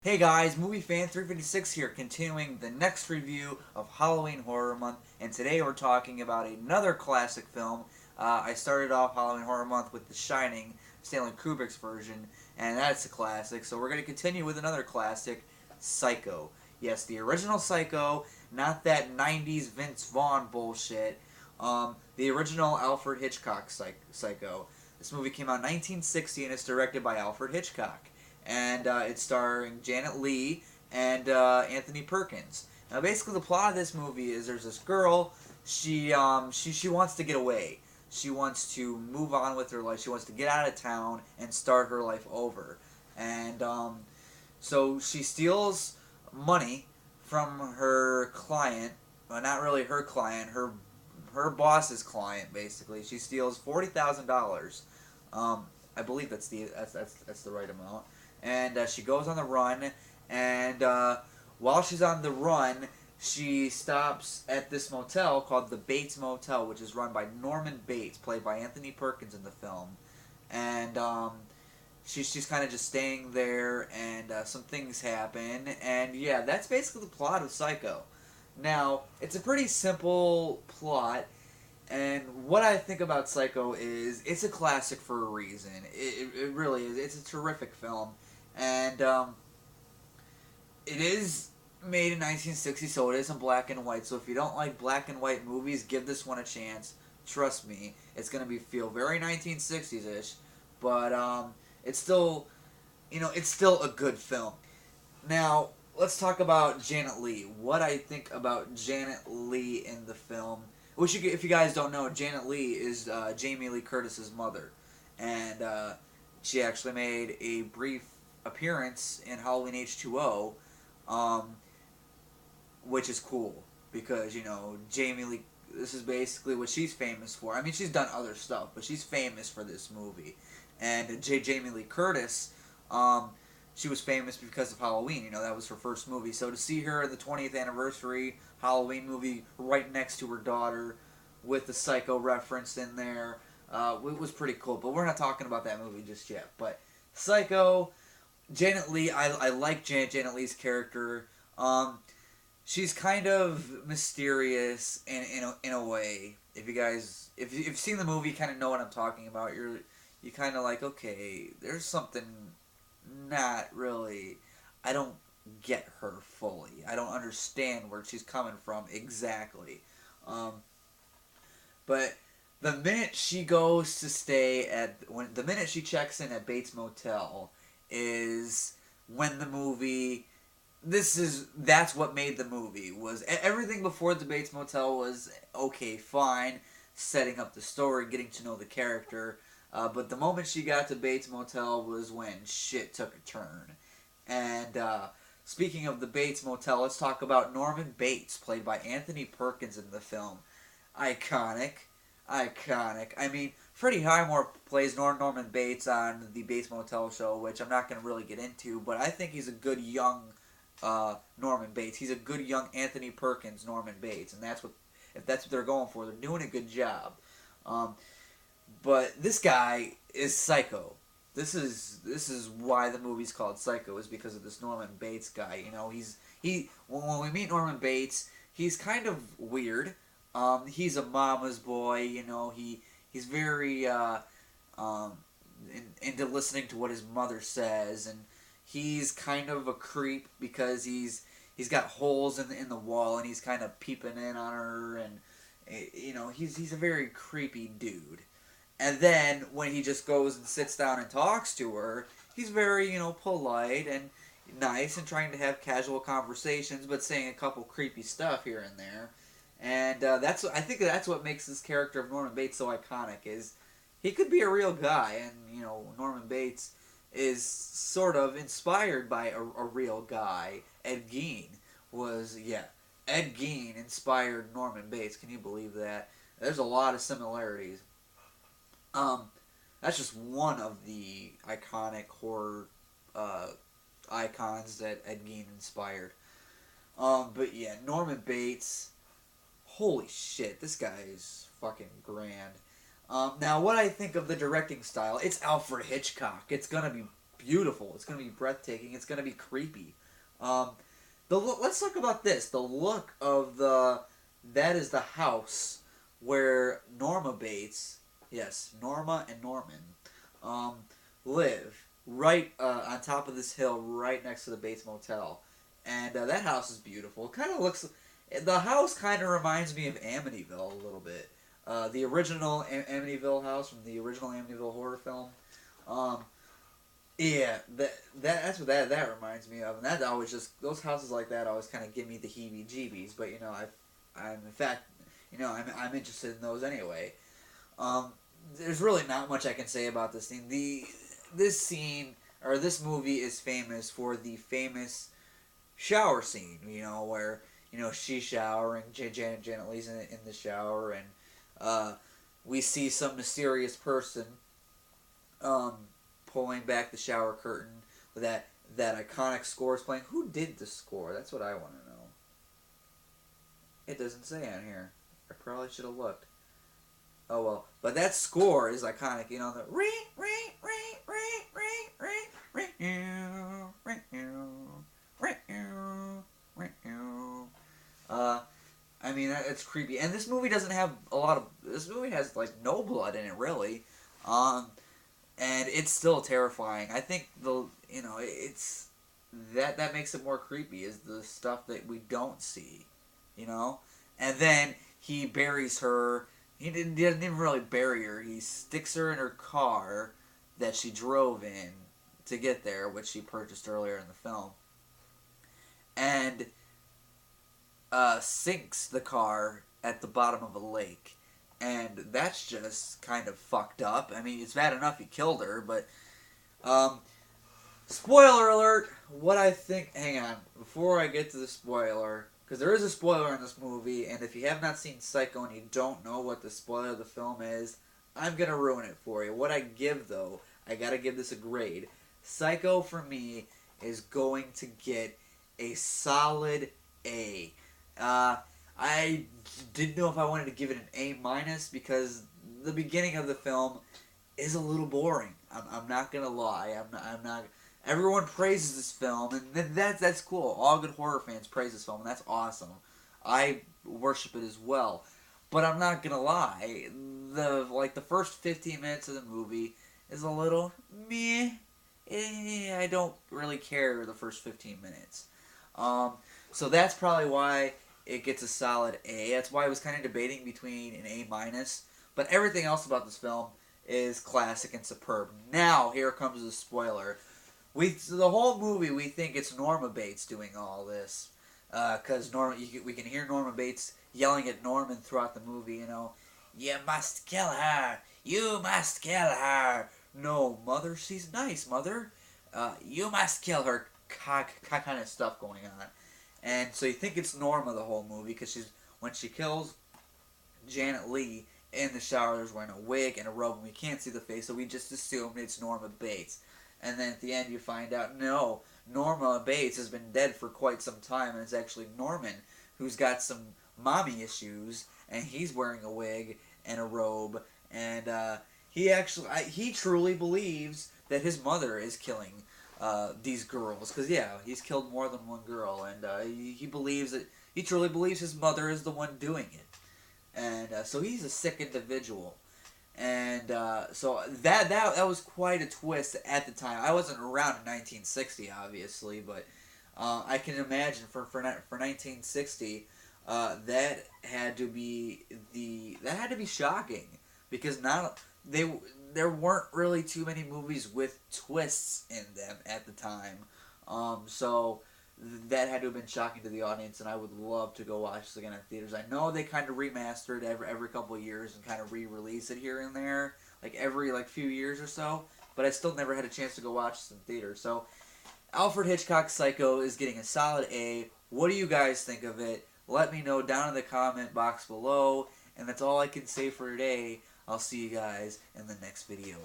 Hey guys, Movie Fan 356 here, continuing the next review of Halloween Horror Month, and today we're talking about another classic film. I started off Halloween Horror Month with The Shining, Stanley Kubrick's version, and that's a classic, so we're going to continue with another classic, Psycho. Yes, the original Psycho, not that 90s Vince Vaughn bullshit. The original Alfred Hitchcock Psycho. This movie came out in 1960 and it's directed by Alfred Hitchcock, and it's starring Janet Leigh and Anthony Perkins. Now, basically, the plot of this movie is there's this girl. She wants to get away. She wants to move on with her life. She wants to get out of town and start her life over. And so she steals money from her client. Well, not really her client. Her boss's client. Basically, she steals $40,000. I believe that's the right amount, and she goes on the run. And while she's on the run, she stops at this motel called the Bates Motel, which is run by Norman Bates, played by Anthony Perkins in the film. And she's kind of just staying there, and some things happen. And yeah, that's basically the plot of Psycho. Now, it's a pretty simple plot. And what I think about Psycho is it's a classic for a reason. It really is. It's a terrific film. And it is made in 1960, so it is in black and white. So if you don't like black and white movies, give this one a chance. Trust me, it's going to be feel very 1960s-ish, but it's still, it's still a good film. Now, let's talk about Janet Leigh. What I think about Janet Leigh in the film. Which, if you guys don't know, Janet Leigh is Jamie Lee Curtis's mother, and she actually made a brief appearance in Halloween H2O, um, which is cool because Jamie Lee. This is basically what she's famous for. I mean, she's done other stuff, but she's famous for this movie. And Jamie Lee Curtis, she was famous because of Halloween. That was her first movie. So to see her in the 20th anniversary Halloween movie right next to her daughter with the Psycho reference in there, it was pretty cool. But we're not talking about that movie just yet. But Psycho, Janet Leigh, I like Janet Leigh's character. She's kind of mysterious in a way. If you guys, if you've seen the movie, you kind of know what I'm talking about. You kind of like, okay, there's something not really. I don't get her fully. I don't understand where she's coming from exactly. Um, but the minute she goes to stay at the minute she checks in at Bates Motel is when the movie. That's what made the movie was everything before the Bates Motel was okay, fine, setting up the story, getting to know the character. But the moment she got to Bates Motel was when shit took a turn. And speaking of the Bates Motel, let's talk about Norman Bates, played by Anthony Perkins in the film. Iconic. Iconic. I mean, Freddie Highmore plays Norman Bates on the Bates Motel show, which I'm not going to really get into, but I think he's a good young Norman Bates. He's a good young Anthony Perkins Norman Bates, and if that's what they're going for, they're doing a good job. Um, but this guy is Psycho. This is why the movie's called Psycho, is because of this Norman Bates guy. When we meet Norman Bates, he's kind of weird. He's a mama's boy. He's very um, into listening to what his mother says, and he's kind of a creep because he's got holes in the wall, and he's kind of peeping in on her, and he's a very creepy dude. And then when he just goes and sits down and talks to her, he's very, polite and nice and trying to have casual conversations, but saying a couple creepy stuff here and there. And I think that's what makes this character of Norman Bates so iconic. Is he could be a real guy, and Norman Bates is sort of inspired by a real guy. Ed Gein was Ed Gein inspired Norman Bates. Can you believe that? There's a lot of similarities. Um, that's just one of the iconic horror uh, icons that Ed Gein inspired. But yeah, Norman Bates. Holy shit, this guy is fucking grand. Now, what I think of the directing style, it's Alfred Hitchcock. It's gonna be beautiful. It's gonna be breathtaking. It's gonna be creepy. Um, let's talk about this. The look of that is the house where Norma Bates, yes, Norma and Norman, um, live right on top of this hill, right next to the Bates Motel, and that house is beautiful. It kind of looks. The house kind of reminds me of Amityville a little bit. The original Amityville house from the original Amityville horror film. Um, yeah, that's what that reminds me of, and that always just those houses like that always kind of give me the heebie-jeebies. But I'm in fact, I'm interested in those anyway. Um, there's really not much I can say about this thing. This scene or this movie is famous for the famous shower scene. Where she's showering, Janet Leigh's in the shower, and we see some mysterious person um, pulling back the shower curtain. That iconic score is playing. Who did the score? That's what I want to know. It doesn't say on here. I probably should have looked. Oh well, but that score is iconic. The ring, ring, ring, ring, ring, ring, ring, ring, ring, ring, ring. I mean it's creepy, and this movie doesn't have a lot of. This movie has like no blood in it really, and it's still terrifying. I think it's that makes it more creepy is the stuff that we don't see, and then he buries her. He didn't even really bury her. He sticks her in her car that she drove in to get there, which she purchased earlier in the film, and sinks the car at the bottom of a lake. And that's just kind of fucked up. I mean, it's bad enough he killed her, but spoiler alert, what I think... Hang on, before I get to the spoiler, because there is a spoiler in this movie, and if you have not seen Psycho and you don't know what the spoiler of the film is, I'm going to ruin it for you. What I give, though, I got to give this a grade. Psycho, for me, is going to get a solid A. I didn't know if I wanted to give it an A minus because the beginning of the film is a little boring. I'm not gonna lie. I'm not. Everyone praises this film, and that's cool. All good horror fans praise this film, and that's awesome. I worship it as well. But I'm not gonna lie. The first 15 minutes of the movie is a little meh. I don't really care the first 15 minutes. So that's probably why it gets a solid A. That's why I was kind of debating between an A minus. But everything else about this film is classic and superb. Now, here comes the spoiler. The whole movie, we think it's Norma Bates doing all this. Because we can hear Norma Bates yelling at Norman throughout the movie, You must kill her! You must kill her! No, Mother, she's nice, Mother. You must kill her. Kind of stuff going on. And so you think it's Norma the whole movie because when she kills Janet Leigh in the shower, there's wearing a wig and a robe, and we can't see the face, so we just assumed it's Norma Bates. And then at the end, you find out no, Norma Bates has been dead for quite some time, and it's actually Norman who's got some mommy issues, and he's wearing a wig and a robe, and he truly believes that his mother is killing these girls, because he's killed more than one girl, and he truly believes his mother is the one doing it, and so he's a sick individual, and so that was quite a twist at the time. I wasn't around in 1960, obviously, but I can imagine for 1960, that had to be shocking because there weren't really too many movies with twists in them at the time. So that had to have been shocking to the audience, and I would love to go watch this again in theaters. I know they kind of remaster it every couple of years and kind of re-release it here and there, like every few years or so, but I still never had a chance to go watch this in theaters. So Alfred Hitchcock's Psycho is getting a solid A. What do you guys think of it? Let me know down in the comment box below, and that's all I can say for today. I'll see you guys in the next video.